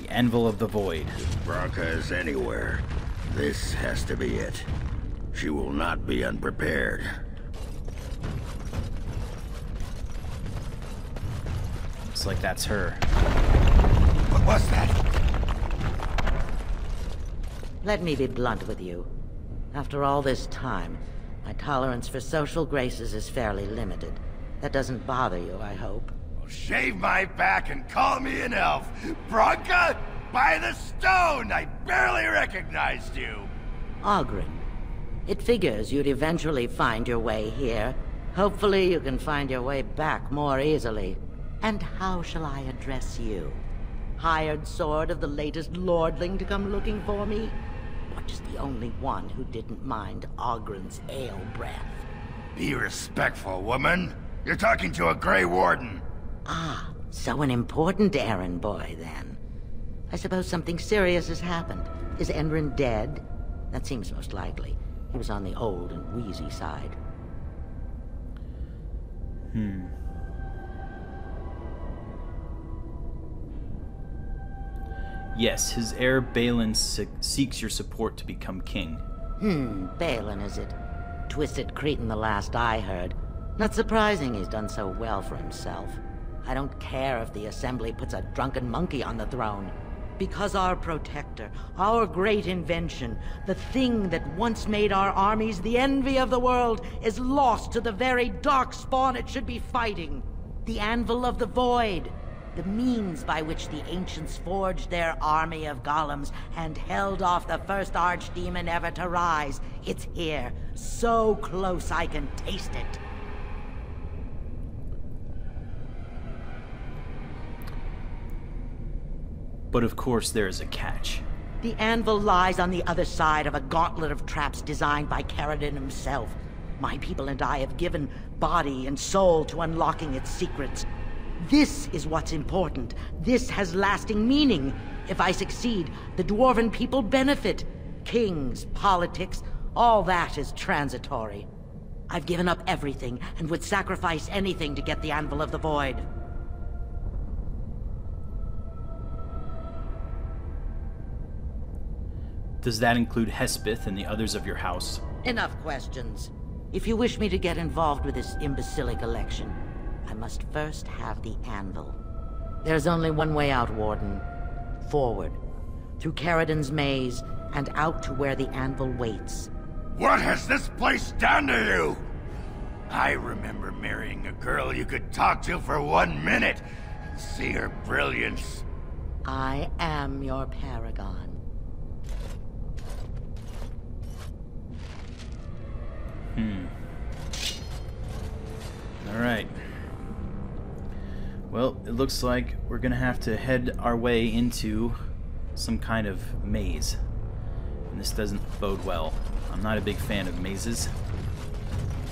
The Anvil of the Void. If Bronca is anywhere, this has to be it. She will not be unprepared. Looks like that's her. What was that? Let me be blunt with you. After all this time, my tolerance for social graces is fairly limited. That doesn't bother you, I hope. Well, shave my back and call me an elf. Bronca, by the stone! I barely recognized you. Ogren. It figures you'd eventually find your way here. Hopefully you can find your way back more easily. And how shall I address you? Hired sword of the latest lordling to come looking for me? Or just the only one who didn't mind Ogren's ale breath? Be respectful, woman. You're talking to a Grey Warden. Ah, so an important errand boy, then. I suppose something serious has happened. Is Enrin dead? That seems most likely. He was on the old and wheezy side. Yes, his heir Balin seeks your support to become king. Balin, is it? Twisted Cretan the last I heard. Not surprising he's done so well for himself. I don't care if the Assembly puts a drunken monkey on the throne. Because our protector, our great invention, the thing that once made our armies the envy of the world, is lost to the very darkspawn it should be fighting. The Anvil of the Void. The means by which the ancients forged their army of golems and held off the first archdemon ever to rise. It's here, so close I can taste it. But of course there is a catch. The anvil lies on the other side of a gauntlet of traps designed by Caradon himself. My people and I have given body and soul to unlocking its secrets. This is what's important. This has lasting meaning. If I succeed, the Dwarven people benefit. Kings, politics, all that is transitory. I've given up everything and would sacrifice anything to get the Anvil of the Void. Does that include Hespith and the others of your house? Enough questions. If you wish me to get involved with this imbecilic election, I must first have the Anvil. There's only one way out, Warden. Forward. Through Caradon's maze, and out to where the Anvil waits. What has this place done to you? I remember marrying a girl you could talk to for 1 minute and see her brilliance. I am your paragon. Alright. Well, it looks like we're gonna have to head our way into some kind of maze. And this doesn't bode well. I'm not a big fan of mazes.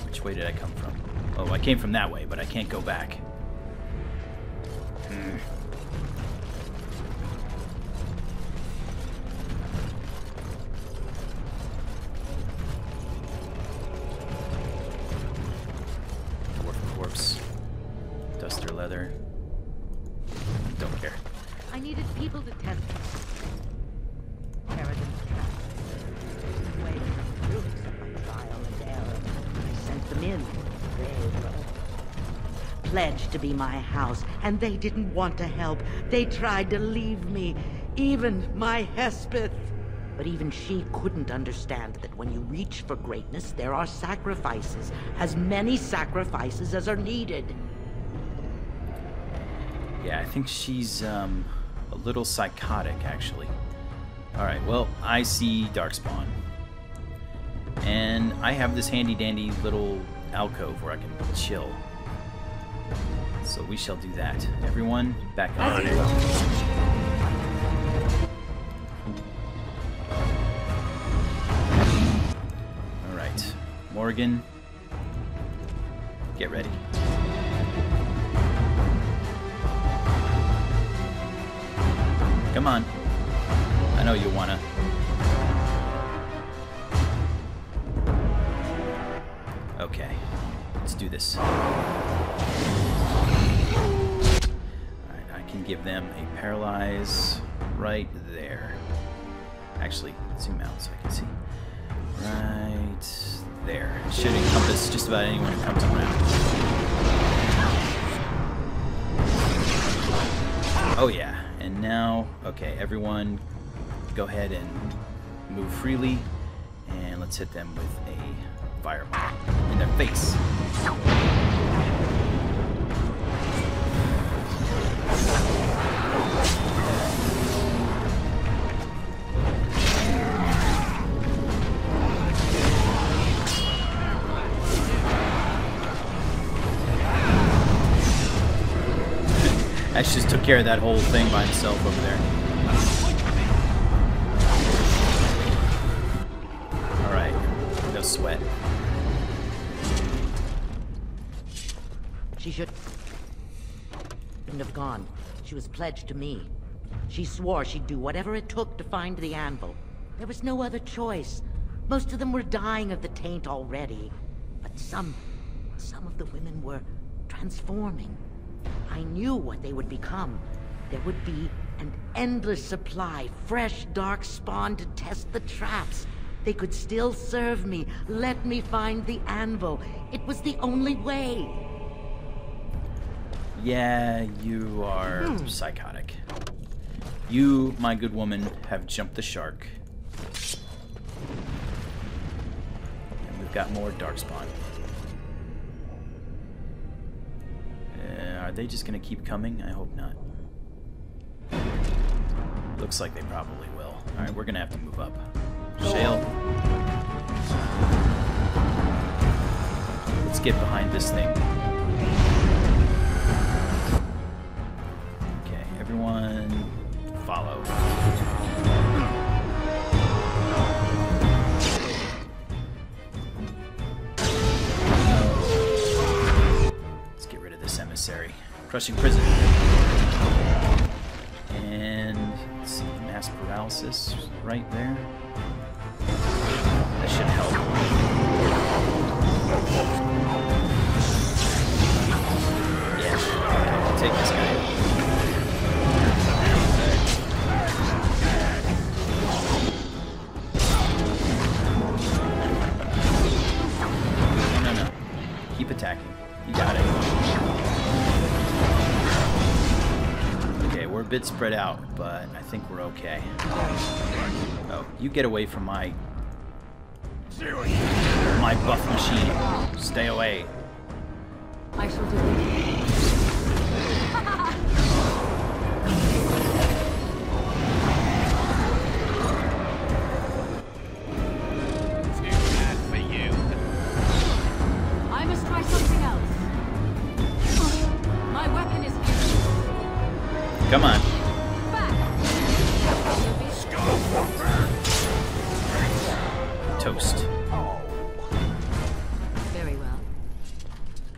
Which way did I come from? Oh, I came from that way, but I can't go back. Duster leather. Don't care. I needed people to test Caradon's trap. Way to prove except by trial and error. I sent them in. They were pledged to be my house, and they didn't want to help. They tried to leave me. Even my Hespith. But even she couldn't understand that when you reach for greatness, there are sacrifices. As many sacrifices as are needed. Yeah, I think she's a little psychotic, actually. Alright, well, I see Darkspawn. And I have this handy-dandy little alcove where I can chill. So we shall do that. Everyone, back on it. Alright, Morgan, get ready. Come on. I know you wanna. Okay. Let's do this. Alright, I can give them a paralyze. right there. Actually, zoom out so I can see. Right there. It should encompass just about anyone who comes around. Oh yeah, and now, okay, everyone go ahead and move freely, and let's hit them with a fireball in their face. Ash just took care of that whole thing by himself over there. Alright, no sweat. She shouldn't have gone. She was pledged to me. She swore she'd do whatever it took to find the Anvil. There was no other choice. Most of them were dying of the taint already. But some of the women were transforming. I knew what they would become. There would be an endless supply, fresh, dark spawn to test the traps. They could still serve me, let me find the Anvil. It was the only way. Yeah, you are psychotic. You, my good woman, have jumped the shark. And we've got more darkspawn. Are they just gonna keep coming? I hope not. Looks like they probably will. Alright, we're gonna have to move up. Shale. Let's get behind this thing. Okay, everyone follow. Let's get rid of this emissary. Crushing prison. And let's see, mass paralysis right there. That should help. Yeah, okay, we'll take this guy. No. Keep attacking. You got it. Okay, we're a bit spread out, but I think we're okay. Oh, you get away from my buff machine. Stay away. I shall do it. I must try something else. My weapon is here. Come on. Toast. Very well.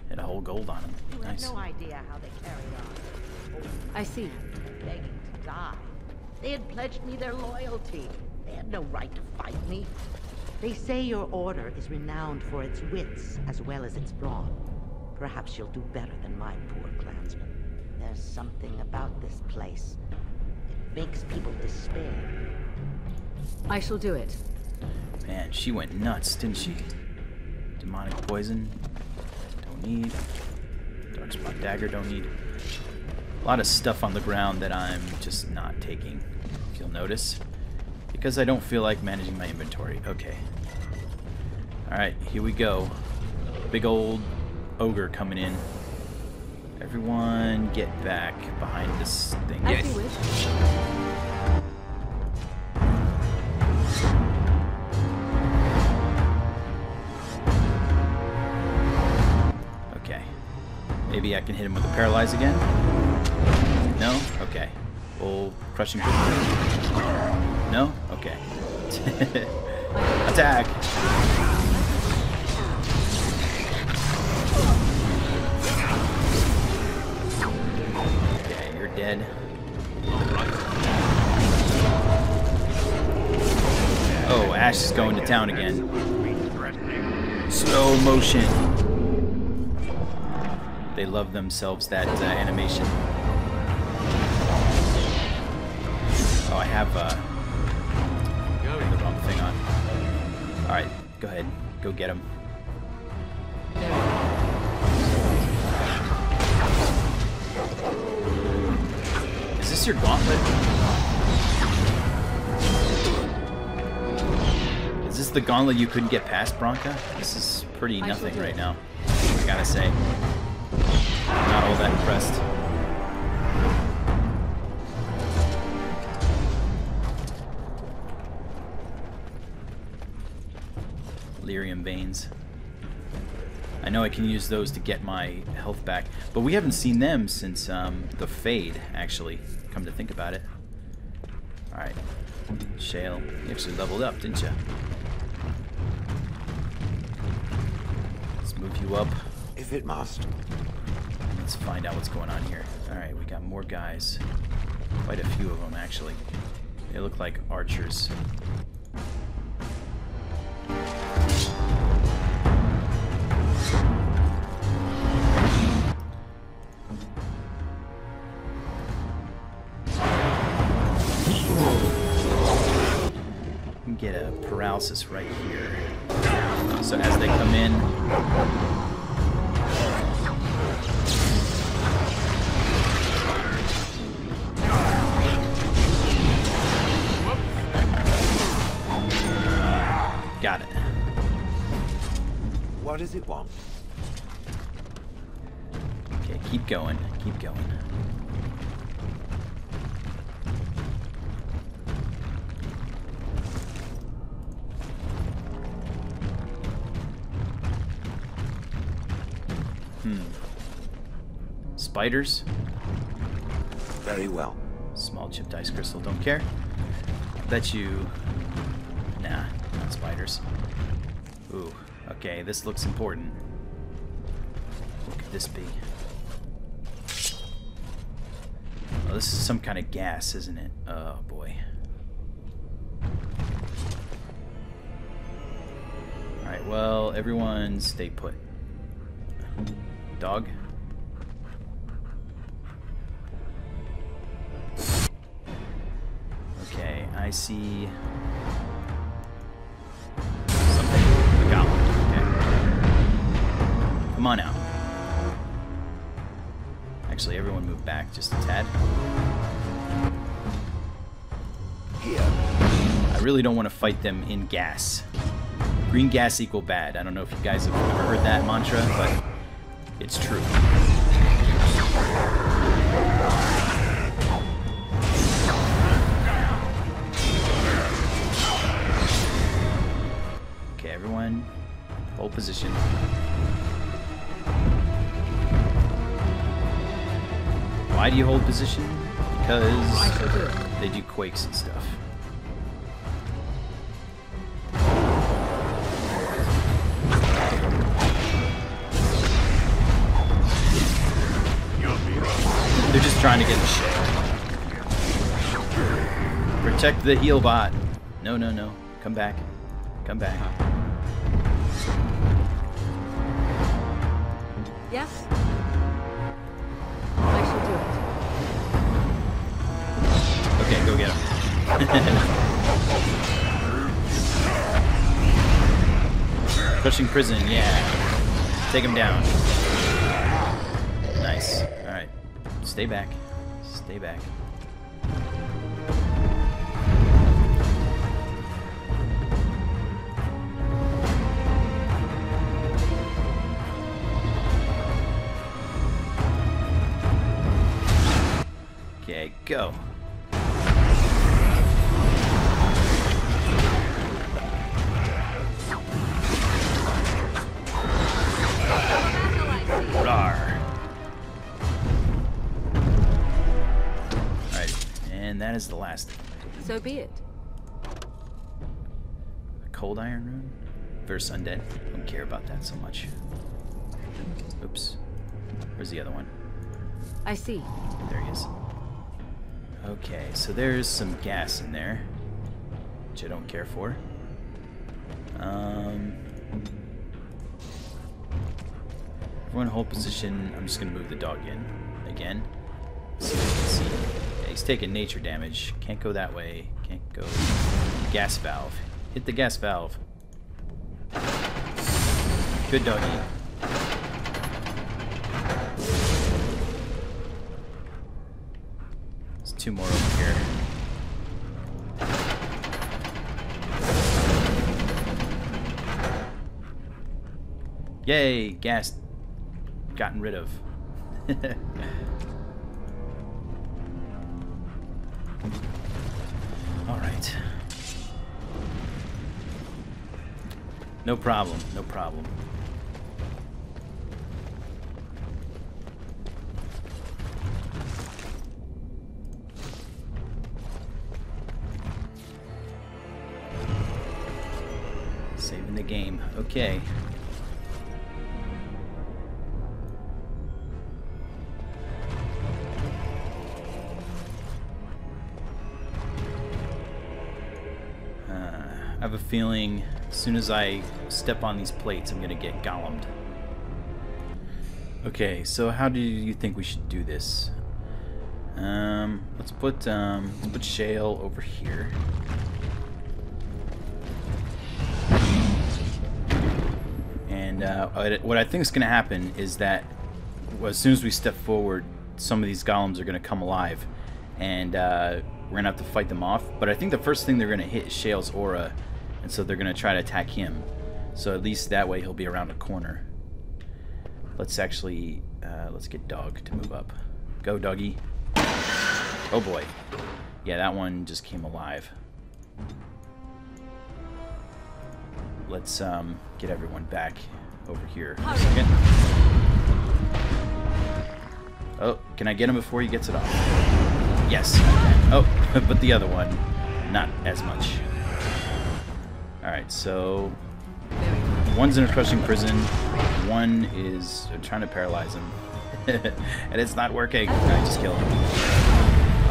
Hit a whole gold on him. You Nice. had no idea how they carried on. I see. Begging to die. They had pledged me their loyalty. They had no right to fight me. They say your order is renowned for its wits as well as its brawn. Perhaps you'll do better than my poor clansmen. There's something about this place. It makes people despair. I shall do it. Man, she went nuts, didn't she? Demonic poison. Don't need. Darkspawn dagger. Don't need. A lot of stuff on the ground that I'm just not taking, if you'll notice. Because I don't feel like managing my inventory. Okay. Alright, here we go. Big old ogre coming in. Everyone get back behind this thing. As you wish. Okay. Maybe I can hit him with a paralyze again? No? Okay. We'll crushing prison. No? Okay. Attack! Okay, you're dead. Oh, Ash is going to town again. Slow motion. They love themselves that animation. Oh, have the wrong thing on. Alright, go ahead. Go get him. Is this your gauntlet? Is this the gauntlet you couldn't get past, Bronca? This is pretty nothing right now, I gotta say. Not all that impressed. Lyrium veins. I know I can use those to get my health back, but we haven't seen them since the Fade, actually, come to think about it. Alright. Shale, you actually leveled up, didn't you? Let's move you up. If it must. Let's find out what's going on here. Alright, we got more guys. Quite a few of them, actually. They look like archers. Get a paralysis right here. So as they come in, got it. What does it want? Okay, keep going, keep going. Spiders. Very well. Small chipped ice crystal, don't care. Bet you... Nah, not spiders. Ooh, okay, this looks important. What could this be? Oh, this is some kind of gas, isn't it? Oh, boy. Alright, well, everyone stay put. Dog? Okay, I see something. We got one. Okay. Come on out. Actually, everyone move back just a tad. Here. I really don't want to fight them in gas. Green gas equal bad. I don't know if you guys have ever heard that mantra, but it's true. Okay, everyone, hold position. Why do you hold position? Because they do quakes and stuff. They're just trying to get the shit. Protect the heal bot. No, no, no. Come back. Come back. Yes? I shall do it. Okay, go get him. Pushing prison, yeah. Take him down. Nice. Alright. Stay back. Stay back. Okay, go. Rawr. Alright, and that is the last. So be it. Cold Iron Rune versus Undead. Don't care about that so much. Oops. Where's the other one? I see. There he is. Okay, so there's some gas in there, which I don't care for. Everyone hold position. I'm just gonna move the dog in again. So you can see a He's taking nature damage. Can't go that way. Can't go... Gas valve. Hit the gas valve. Good doggy. There's 2 more over here. Yay! Gas gotten rid of. Alright. No problem, no problem. Saving the game. Okay. I have a feeling as soon as I step on these plates, I'm gonna get golemed. Okay, so how do you think we should do this? Let's put shale over here. And what I think is gonna happen is that as soon as we step forward, some of these golems are gonna come alive, and we're gonna have to fight them off. But I think the first thing they're gonna hit is Shale's aura. And so they're going to try to attack him. So at least that way he'll be around a corner. Let's actually, let's get Dog to move up. Go, Doggy. Oh boy. Yeah, that one just came alive. Let's get everyone back over here for a second. Oh, can I get him before he gets it off? Yes, I can. Oh, but the other one, not as much. Alright, so one's in a crushing prison, one is trying to paralyze him, and it's not working. I just killed him.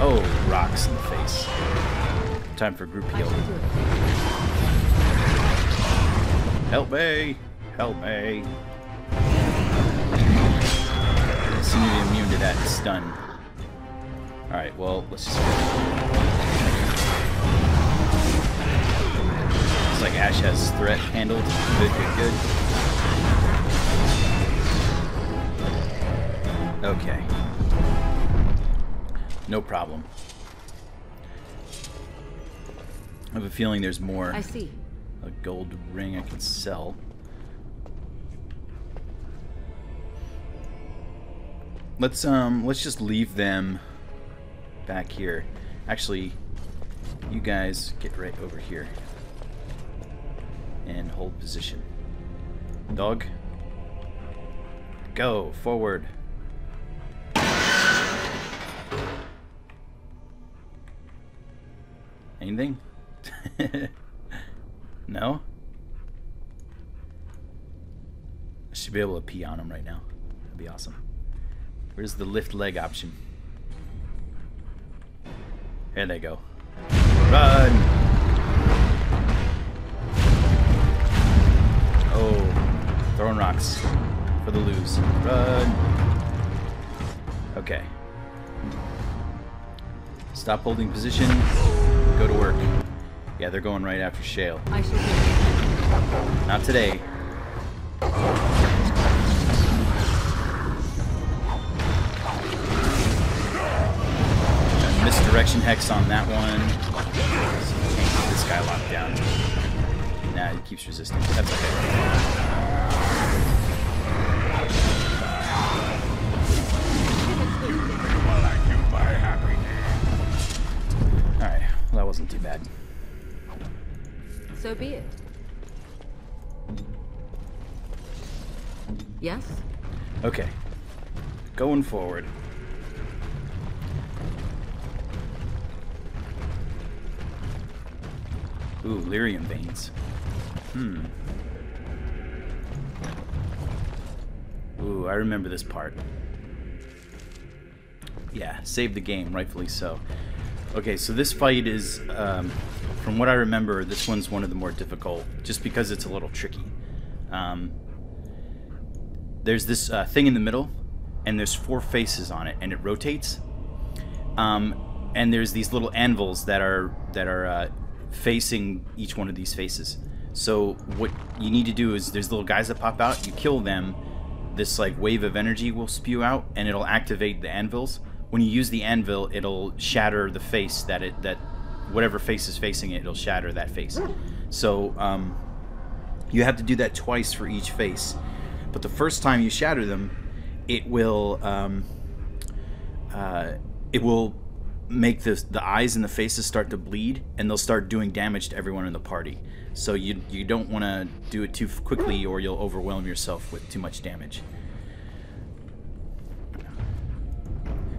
Oh, rocks in the face. Time for group heal. Help me! Help me! I seem to be immune to that stun. Alright, well, let's just... Looks like Ash has threat handled. Good, good, good. Okay. No problem. I have a feeling there's more. I see. A gold ring I can sell. Let's just leave them back here. Actually, you guys get right over here and hold position. Dog, go forward. Anything? No? I should be able to pee on him right now. That'd be awesome. Where's the lift leg option? Here they go. Run! Oh, throwing rocks for the lose. Run! Okay. Stop holding position. Go to work. Yeah, they're going right after Shale. I should be. Not today. Misdirection hex on that one. So you can't get this guy locked down. Nah, he keeps resisting. That's okay. Alright, well, that wasn't too bad. So be it. Yes? Okay. Going forward. Ooh, lyrium veins. Ooh, I remember this part. Yeah, save the game, rightfully so. Okay, so this fight is, from what I remember, this one's one of the more difficult, just because it's a little tricky. There's this thing in the middle, and there's 4 faces on it, and it rotates. and there's these little anvils that are facing each one of these faces. So what you need to do is there's little guys that pop out. You kill them. This like wave of energy will spew out, and it'll activate the anvils. When you use the anvil, it'll shatter the face that whatever face is facing it, it'll shatter that face. So you have to do that twice for each face. But the first time you shatter them, it will make the eyes and the faces start to bleed, and they'll start doing damage to everyone in the party. So you don't want to do it too quickly, or you'll overwhelm yourself with too much damage.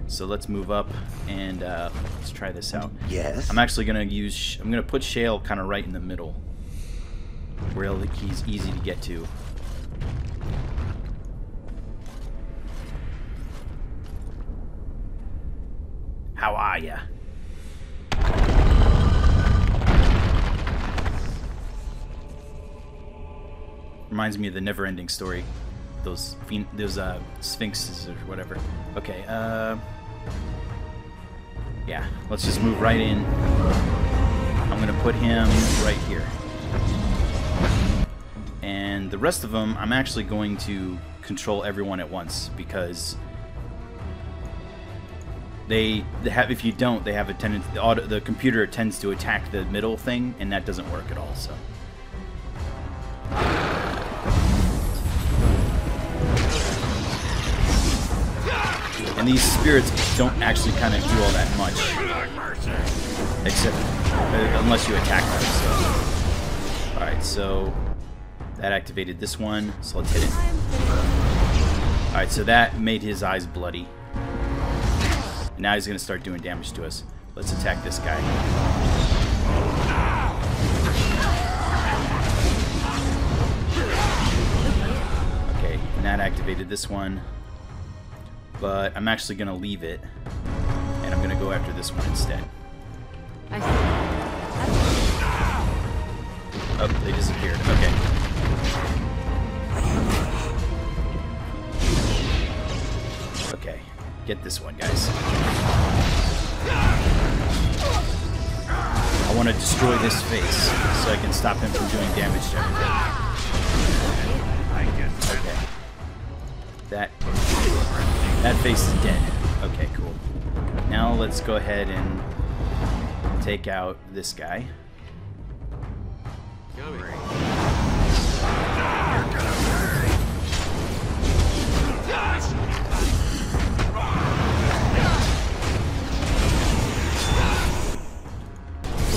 So let's move up and let's try this out. Yes. I'm actually gonna put Shale kind of right in the middle, where he's easy to get to. How are ya? Reminds me of the Never-Ending Story. Those sphinxes or whatever. Okay. Yeah. Let's just move right in. I'm gonna put him right here. And the rest of them, I'm actually going to control everyone at once, because they have. If you don't, they have a tendency. The computer tends to attack the middle thing, and that doesn't work at all. So. And these spirits don't actually kind of do all that much, except unless you attack them. So. All right, so that activated this one. So let's hit it. All right, so that made his eyes bloody. And now he's going to start doing damage to us. Let's attack this guy. Okay, and that activated this one. But I'm actually going to leave it, and I'm going to go after this one instead. I see. Oh, they disappeared. Okay. Okay, get this one, guys. I want to destroy this face so I can stop him from doing damage to everything. Okay. That face is dead. Okay, cool. Now let's go ahead and take out this guy.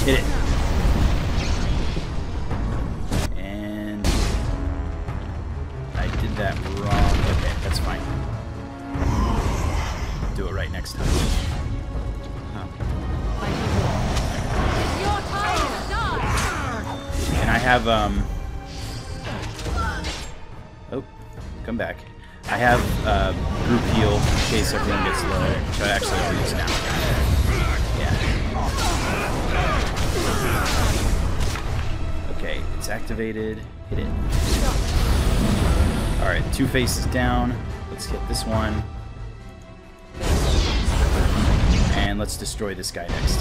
Hit it. And I did that wrong. Okay, that's fine. Do it right next time. And I have oh, come back. I have group heal in case everyone gets low, which I actually will use now. Yeah. Okay, it's activated. Hit it. Alright, 2 faces down. Let's hit this one. And let's destroy this guy next.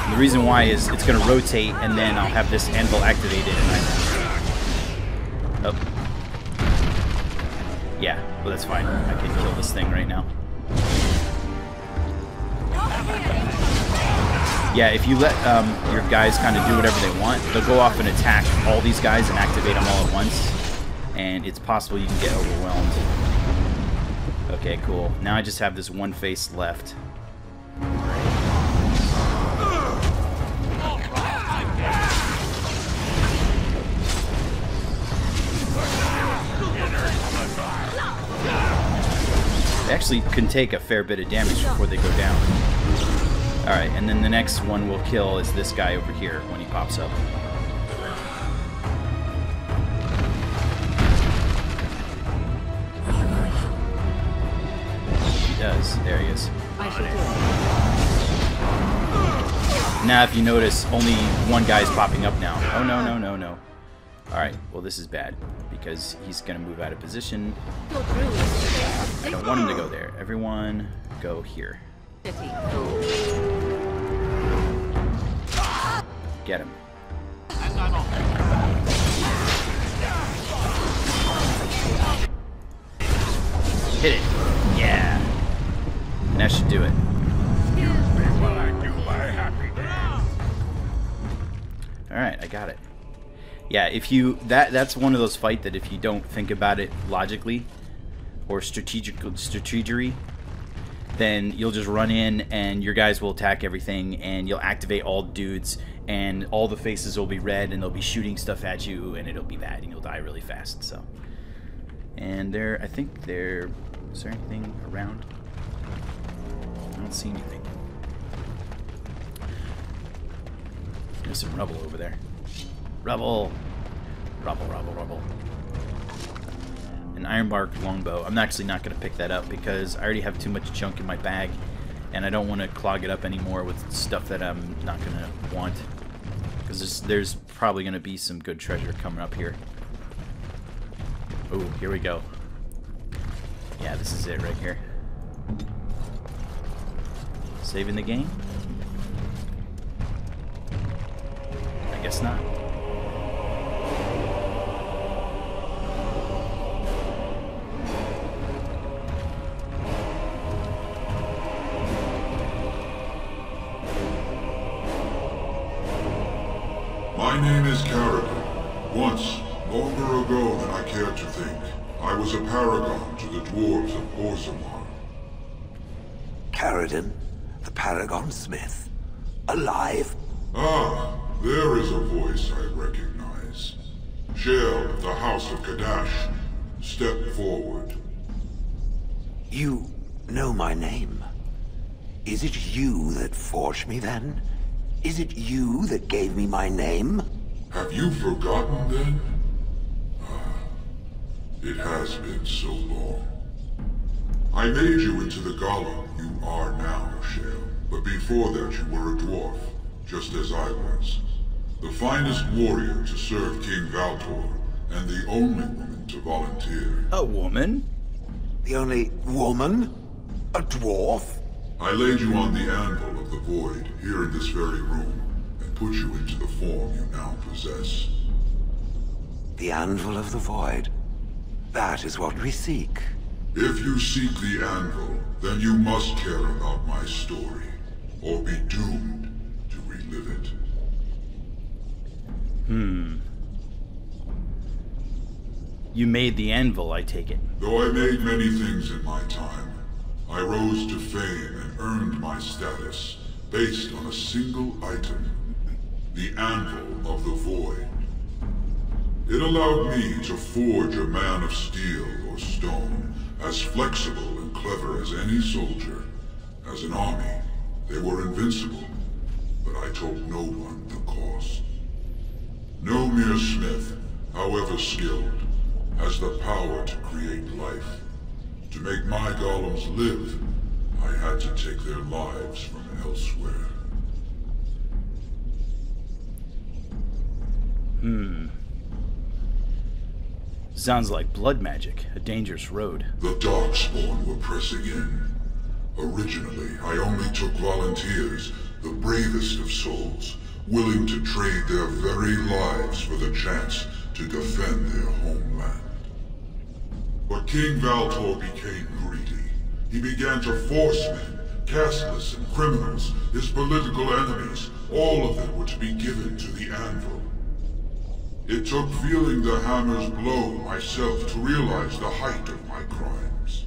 And the reason why is it's going to rotate, and then I'll have this anvil activated. And oh. Yeah, well that's fine. I can kill this thing right now. Yeah, if you let your guys kind of do whatever they want, they'll go off and attack all these guys and activate them all at once. And it's possible you can get overwhelmed. Okay, cool. Now I just have this one face left. They actually can take a fair bit of damage before they go down. Alright, and then the next one we'll kill is this guy over here when he pops up. He does. There he is. I should do it. Now if you notice, only one guy's popping up now. Oh no, no, no, no. Alright, well this is bad, because he's going to move out of position. I don't want him to go there. Everyone, go here. 50. Get him. Hit it. Yeah. And that should do it. Alright, I got it. Yeah, if you that's one of those fights that if you don't think about it logically or strategery, then you'll just run in and your guys will attack everything and you'll activate all dudes and all the faces will be red and they'll be shooting stuff at you and it'll be bad and you'll die really fast. So, and I think is there anything around? I don't see anything. There's some rubble over there. Rubble! Rubble. An ironbark longbow. I'm actually not going to pick that up because I already have too much junk in my bag and I don't want to clog it up anymore with stuff that I'm not going to want. Because there's probably going to be some good treasure coming up here. Oh, here we go. Yeah, this is it right here. Saving the game? I guess not. My name is Carrigan. Once, longer ago than I care to think, I was a paragon to the dwarves of Orzammar. Carradine, the Paragon Smith. Alive? Ah, there is a voice I recognize. Shale of the House of Kadash. Step forward. You know my name. Is it you that forged me then? Is it you that gave me my name? Have you forgotten then? Ah, it has been so long. I made you into the golem you are now, Shale. But before that you were a dwarf, just as I was. The finest warrior to serve King Valtor, and the only woman to volunteer. A woman? The only woman? A dwarf? I laid you on the anvil of the void, here in this very room, and put you into the form you now possess. The Anvil of the Void. That is what we seek. If you seek the anvil, then you must care about my story, or be doomed to relive it. You made the anvil, I take it. Though I made many things in my time, I rose to fame and earned my status based on a single item, the Anvil of the Void. It allowed me to forge a man of steel or stone, as flexible and clever as any soldier. As an army, they were invincible, but I told no one the cost. No mere smith, however skilled, has the power to create life. To make my golems live, I had to take their lives from elsewhere. Sounds like blood magic, a dangerous road. The Darkspawn were pressing in. Originally, I only took volunteers, the bravest of souls, willing to trade their very lives for the chance to defend their homeland. But King Valtor became greedy. He began to force men, casteless and criminals, his political enemies, all of them were to be given to the Anvil. It took feeling the hammer's blow myself to realize the height of my crimes.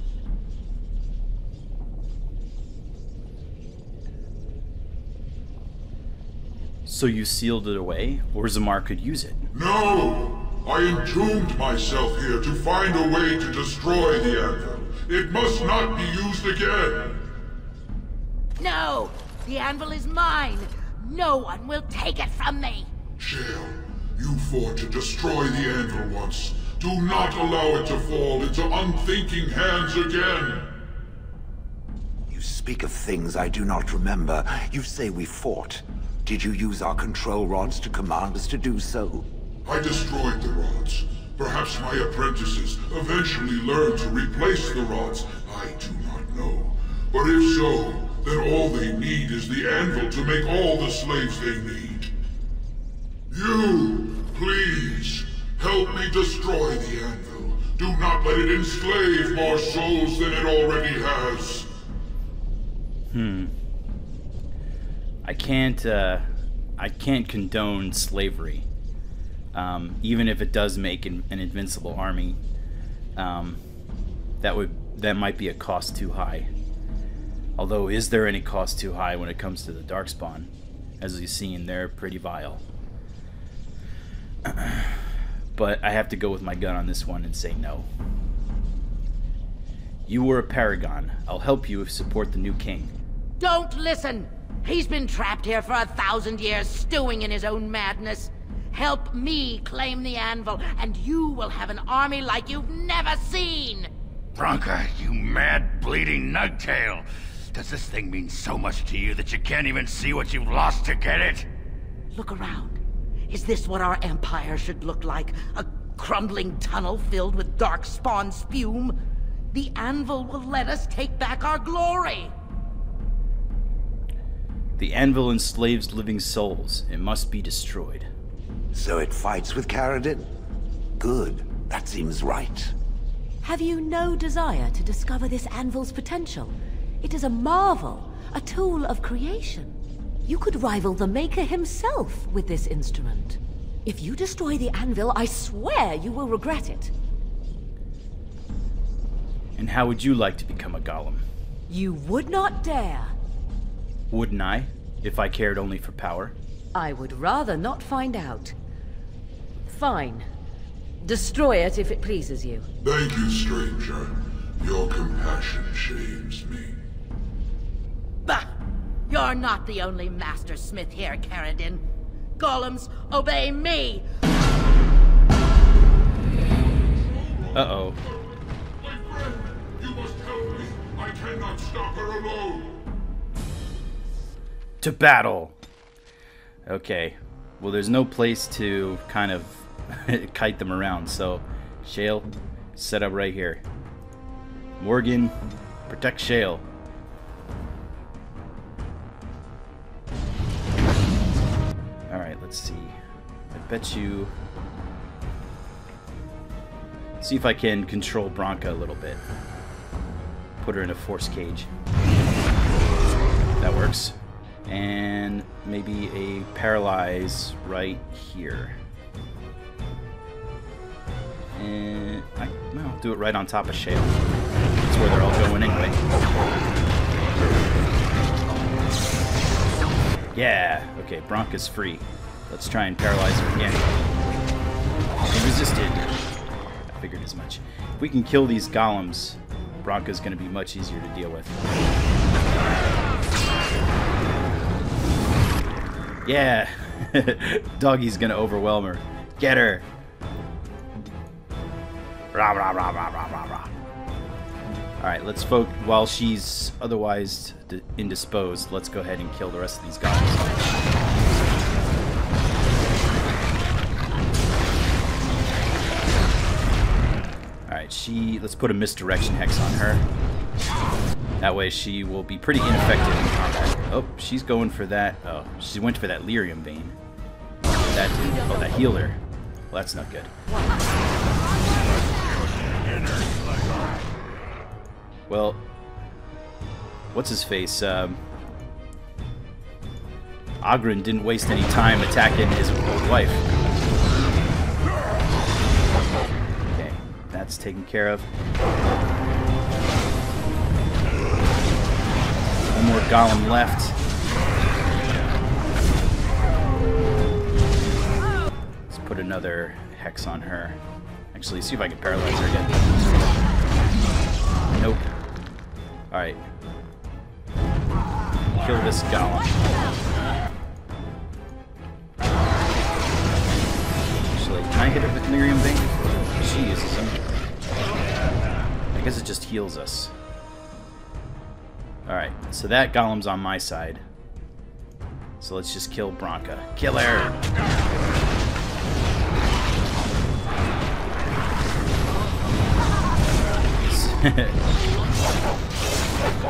So you sealed it away, or Zamar could use it? No! I entombed myself here to find a way to destroy the Anvil. It must not be used again! No! The anvil is mine! No one will take it from me! Shale, you fought to destroy the Anvil once. Do not allow it to fall into unthinking hands again! You speak of things I do not remember. You say we fought. Did you use our control rods to command us to do so? I destroyed the rods. Perhaps my apprentices eventually learned to replace the rods. I do not know. But if so, then all they need is the Anvil to make all the slaves they need. You, please, help me destroy the Anvil. Do not let it enslave more souls than it already has. I can't condone slavery. Even if it does make an invincible army, that might be a cost too high. Although, is there any cost too high when it comes to the Darkspawn? As you've seen, they're pretty vile. But I have to go with my gun on this one and say no. You were a paragon. I'll help you if you support the new king. Don't listen! He's been trapped here for 1,000 years, stewing in his own madness. Help me claim the Anvil, and you will have an army like you've never seen! Bronca, you mad, bleeding nugtail! Does this thing mean so much to you that you can't even see what you've lost to get it? Look around. Is this what our empire should look like? A crumbling tunnel filled with Darkspawn spume? The Anvil will let us take back our glory! The Anvil enslaves living souls. It must be destroyed. So it fights with Caradin? Good. That seems right. Have you no desire to discover this Anvil's potential? It is a marvel, a tool of creation. You could rival the Maker himself with this instrument. If you destroy the Anvil, I swear you will regret it. And how would you like to become a golem? You would not dare. Wouldn't I, if I cared only for power? I would rather not find out. Fine. Destroy it if it pleases you. Thank you, stranger. Your compassion shames me. Bah! You're not the only master smith here, Caradin. Golems, obey me! Uh-oh. My friend, you must help me. I cannot stop her alone. To battle! Okay. Well, there's no place to kind of kite them around, so Shale, set up right here. Morgan, protect Shale. Alright, let's see. I bet you... See if I can control Bronca a little bit. Put her in a force cage. That works. And maybe a paralyze right here. And I'll do it right on top of Shale. That's where they're all going anyway. Yeah! Okay, Bronca's free. Let's try and paralyze her again. She resisted. I figured as much. If we can kill these golems, Bronca's going to be much easier to deal with. Yeah! Doggy's going to overwhelm her. Get her! Rah, rah, rah, rah, rah, rah, rah. Alright, let's focus. While she's otherwise indisposed, let's go ahead and kill the rest of these golems. Let's put a misdirection hex on her. That way she will be pretty ineffective in combat. Oh, she's going for that. Oh, she went for that lyrium vein. That did. Oh, that healed her. Well, that's not good. Well, what's his face? Ogren didn't waste any time attacking his old wife. That's taken care of. One more golem left. Let's put another hex on her. Actually, see if I can paralyze her again. Nope. Alright. Kill this golem. Actually, can I hit her with lyrium vein? She uses them. I guess it just heals us. Alright, so that golem's on my side. So let's just kill Bronca. Kill her!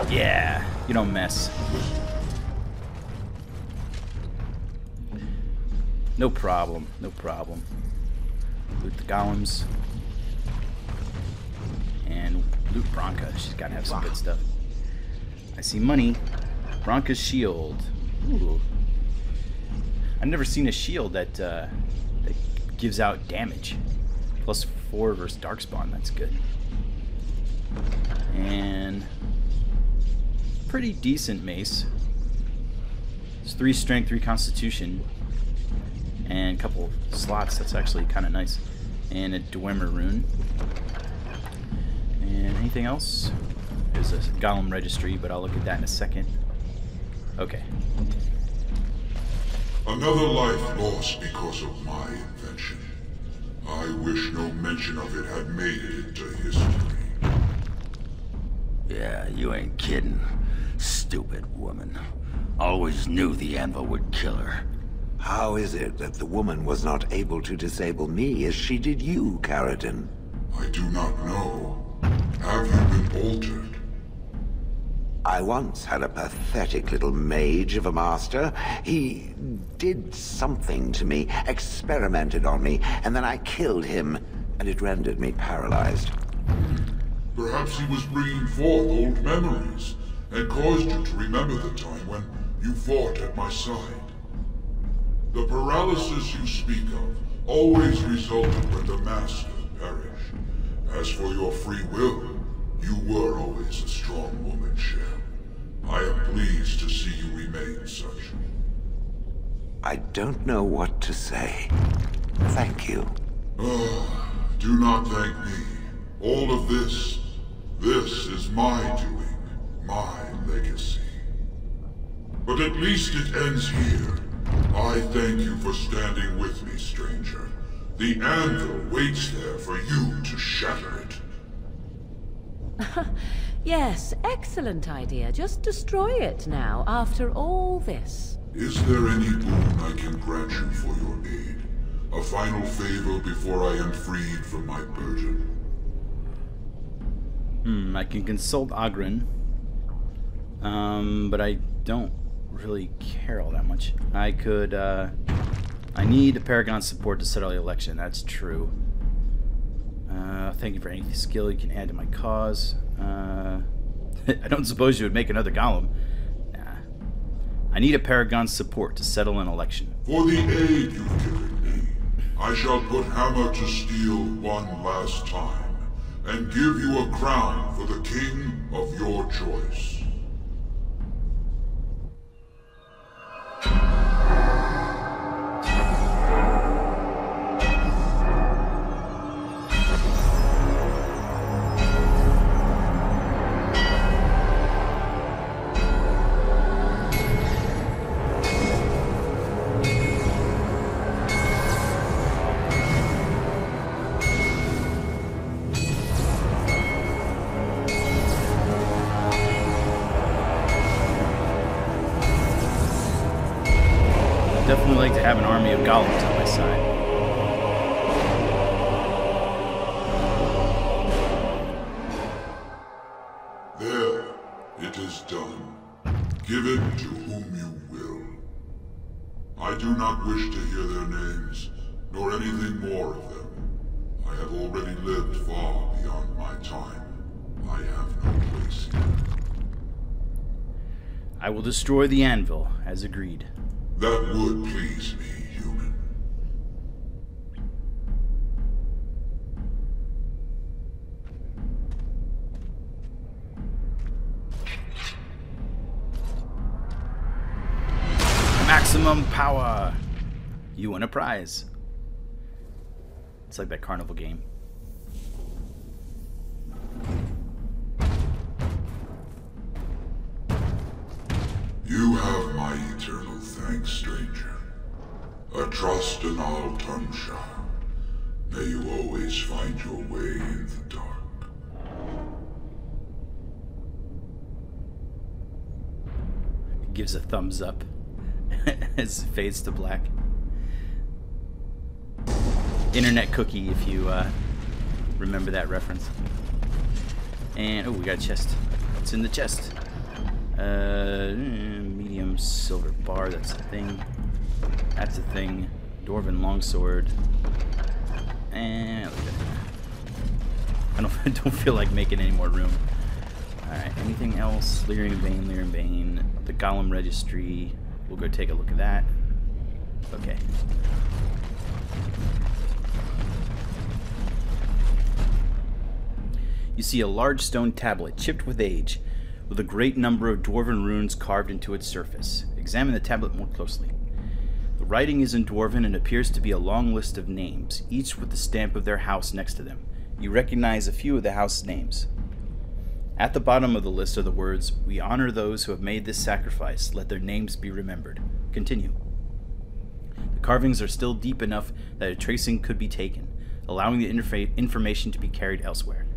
Yeah, you don't mess. No problem, no problem. Loot the golems. And loot Bronca. She's gotta have some good stuff. I see money. Bronca's shield. Ooh. I've never seen a shield that gives out damage. +4 versus Darkspawn. That's good. And pretty decent mace. It's 3 strength, 3 constitution, and a couple slots. That's actually kind of nice. And a Dwemer rune. And anything else? There's a golem registry, but I'll look at that in a second. Okay. Another life lost because of my invention. I wish no mention of it had made it into history. Yeah, you ain't kidding. Stupid woman. Always knew the Anvil would kill her. How is it that the woman was not able to disable me as she did you, Caradin? I do not know. Have you been altered? I once had a pathetic little mage of a master. He did something to me, experimented on me, and then I killed him, and it rendered me paralyzed. Perhaps he was bringing forth old memories, and caused you to remember the time when you fought at my side. The paralysis you speak of always resulted when the Master perished. As for your free will, you were always a strong woman, Shell. I am pleased to see you remain such. I don't know what to say. Thank you. Do not thank me. All of this is my doing, my legacy. But at least it ends here. I thank you for standing with me, stranger. The Anvil waits there for you to shatter it. Yes, excellent idea. Just destroy it now, after all this. Is there any boon I can grant you for your aid? A final favor before I am freed from my burden? I can consult Ogren. But I don't really care all that much. I could, I need a Paragon support to settle the election. That's true. Thank you for any skill you can add to my cause. I don't suppose you would make another golem. Nah. I need a Paragon's support to settle an election. For the aid you've given me, I shall put hammer to steel one last time, and give you a crown for the king of your choice. Definitely like to have an army of golems on my side. There, it is done. Give it to whom you will. I do not wish to hear their names, nor anything more of them. I have already lived far beyond my time. I have no place here. I will destroy the Anvil, as agreed. That would please me, human. Maximum power! You win a prize. It's like that carnival game. You have my eternal thanks, stranger. A trust in all Tunsha. May you always find your way in the dark. Gives a thumbs up as it fades to black. Internet cookie, if you remember that reference. And oh, we got a chest. What's in the chest? Medium silver bar, that's a thing. That's a thing. Dwarven longsword. And I don't feel like making any more room. Alright, anything else? Lyrian Bane. The Golem Registry. We'll go take a look at that. Okay. You see a large stone tablet, chipped with age, with a great number of dwarven runes carved into its surface. Examine the tablet more closely. The writing is in Dwarven and appears to be a long list of names, each with the stamp of their house next to them. You recognize a few of the house's names. At the bottom of the list are the words, "We honor those who have made this sacrifice. Let their names be remembered." Continue. The carvings are still deep enough that a tracing could be taken, allowing the information to be carried elsewhere.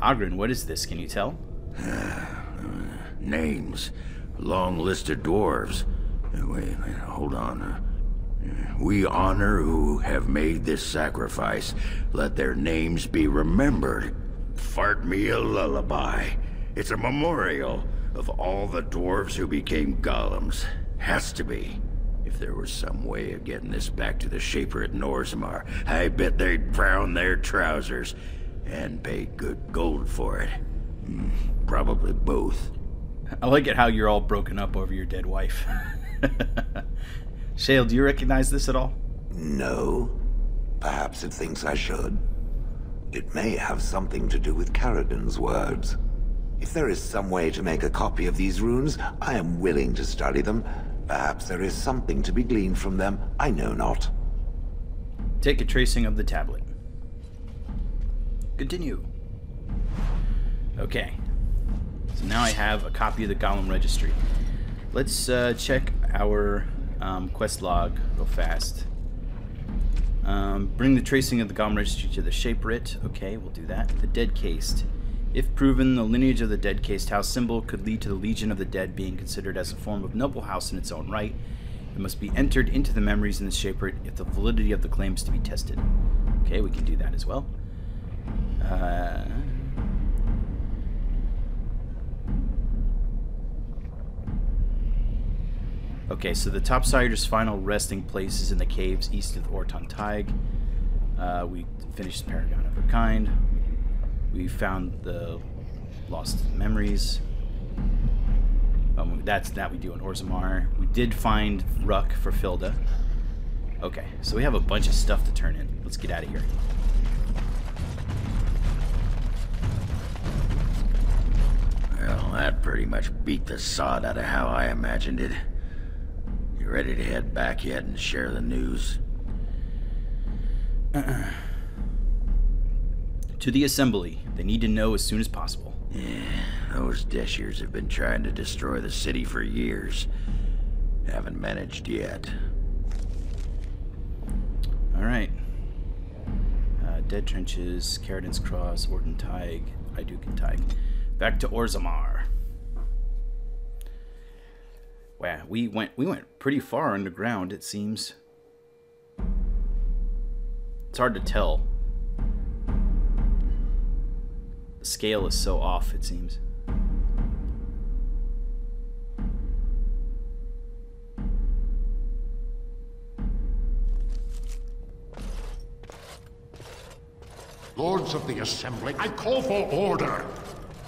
Ogren, what is this? Can you tell? Names. Long list of dwarves. Wait, hold on. We honor who have made this sacrifice. Let their names be remembered. Fart me a lullaby. It's a memorial of all the dwarves who became golems. Has to be. If there was some way of getting this back to the Shaper at Norzamar, I bet they'd brown their trousers and pay good gold for it. Probably both. I like it how you're all broken up over your dead wife. Shale, do you recognize this at all? No. Perhaps it thinks I should. It may have something to do with Karadin's words. If there is some way to make a copy of these runes, I am willing to study them. Perhaps there is something to be gleaned from them. I know not. Take a tracing of the tablet. Continue. Okay. So now I have a copy of the Golem Registry. Let's check our quest log real fast. Bring the tracing of the Golem Registry to the Shaperit. Okay, we'll do that. The Dead Cased. If proven, the lineage of the Dead Cased House symbol could lead to the Legion of the Dead being considered as a form of noble house in its own right. It must be entered into the memories in the Shaperit if the validity of the claims to be tested. Okay, we can do that as well. Okay, so the Topsider's final resting place is in the caves east of Orton Tig. We finished the Paragon of her kind. We found the lost memories. That we do in Orzammar. We did find Ruck for Filda. Okay, so we have a bunch of stuff to turn in. Let's get out of here. Well, that pretty much beat the sod out of how I imagined it. You ready to head back yet and share the news? To the Assembly. They need to know as soon as possible. Yeah, those Deshirs have been trying to destroy the city for years. Haven't managed yet. Alright. Dead Trenches, Karadin's Cross, Orton Tig, Iduken Tig. Back to Orzammar. Wow, we went pretty far underground, it seems. It's hard to tell. The scale is so off, it seems. Lords of the Assembly, I call for order.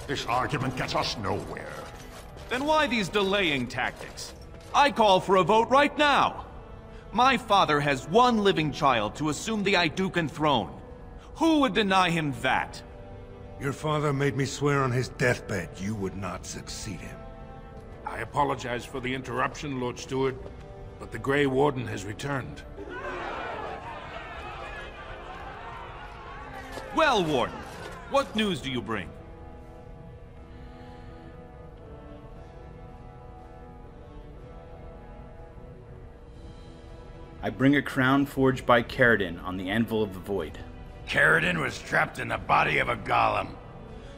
This argument gets us nowhere. Then why these delaying tactics? I call for a vote right now. My father has one living child to assume the Idukan throne. Who would deny him that? Your father made me swear on his deathbed you would not succeed him. I apologize for the interruption, Lord Steward, but the Grey Warden has returned. Well, Warden, what news do you bring? I bring a crown forged by Karadin on the Anvil of the Void. Karadin was trapped in the body of a golem.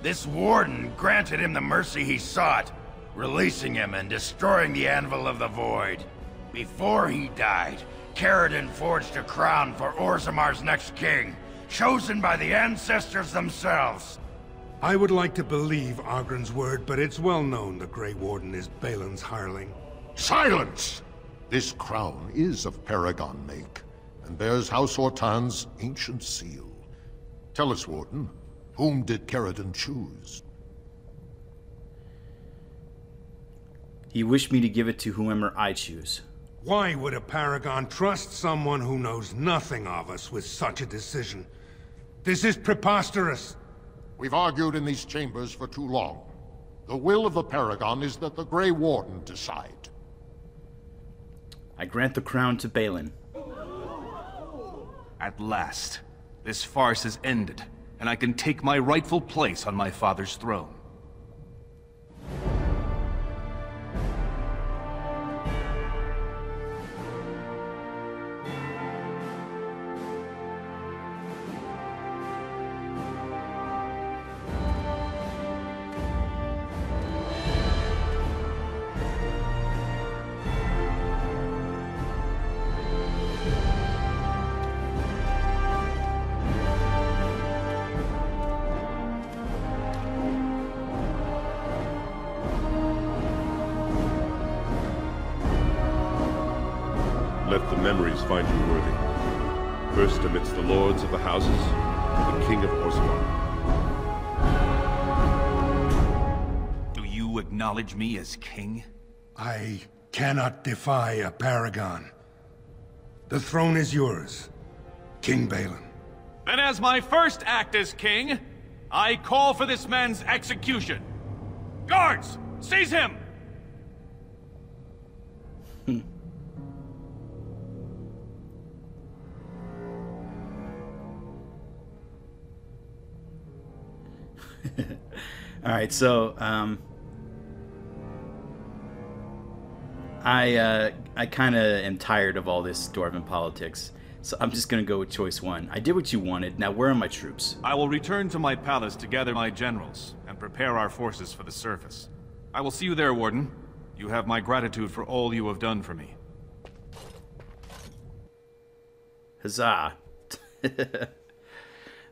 This warden granted him the mercy he sought, releasing him and destroying the Anvil of the Void. Before he died, Karadin forged a crown for Orzammar's next king, chosen by the ancestors themselves. I would like to believe Ogren's word, but it's well known the Grey Warden is Balin's hireling. Silence! This crown is of Paragon make, and bears House Hortan's ancient seal. Tell us, Warden, whom did Caridon choose? He wished me to give it to whomever I choose. Why would a Paragon trust someone who knows nothing of us with such a decision? This is preposterous. We've argued in these chambers for too long. The will of the Paragon is that the Grey Warden decide. I grant the crown to Balin. At last, this farce is ended, and I can take my rightful place on my father's throne. Let the memories find you worthy. First amidst the lords of the houses, the King of Orzammar. Do you acknowledge me as king? I cannot defy a Paragon. The throne is yours, King Balin. Then as my first act as king, I call for this man's execution. Guards, seize him! Alright, so, I kind of am tired of all this Dwarven politics, so I'm just gonna go with choice one. I did what you wanted, now where are my troops? I will return to my palace to gather my generals, and prepare our forces for the surface. I will see you there, Warden. You have my gratitude for all you have done for me. Huzzah.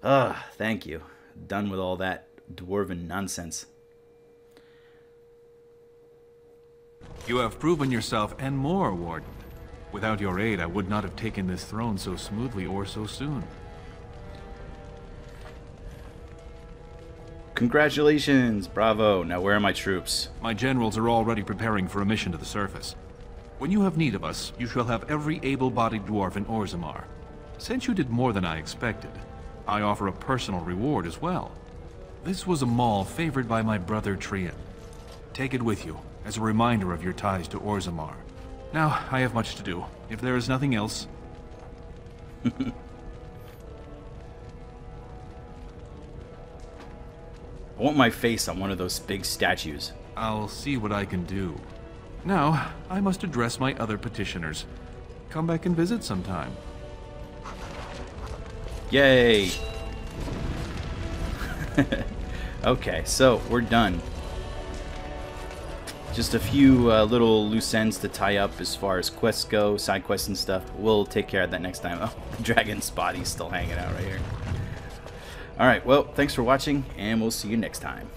Thank you. Done with all that Dwarven nonsense. You have proven yourself and more, Warden. Without your aid, I would not have taken this throne so smoothly or so soon. Congratulations! Bravo! Now where are my troops? My generals are already preparing for a mission to the surface. When you have need of us, you shall have every able-bodied dwarf in Orzammar. Since you did more than I expected, I offer a personal reward as well. This was a mall favored by my brother Trian. Take it with you, as a reminder of your ties to Orzammar. Now, I have much to do. If there is nothing else... I want my face on one of those big statues. I'll see what I can do. Now, I must address my other petitioners. Come back and visit sometime. Yay! Okay, so we're done. Just a few little loose ends to tie up as far as quests go, side quests and stuff. We'll take care of that next time. Oh, the dragon's body's still hanging out right here. Alright, well, thanks for watching, and we'll see you next time.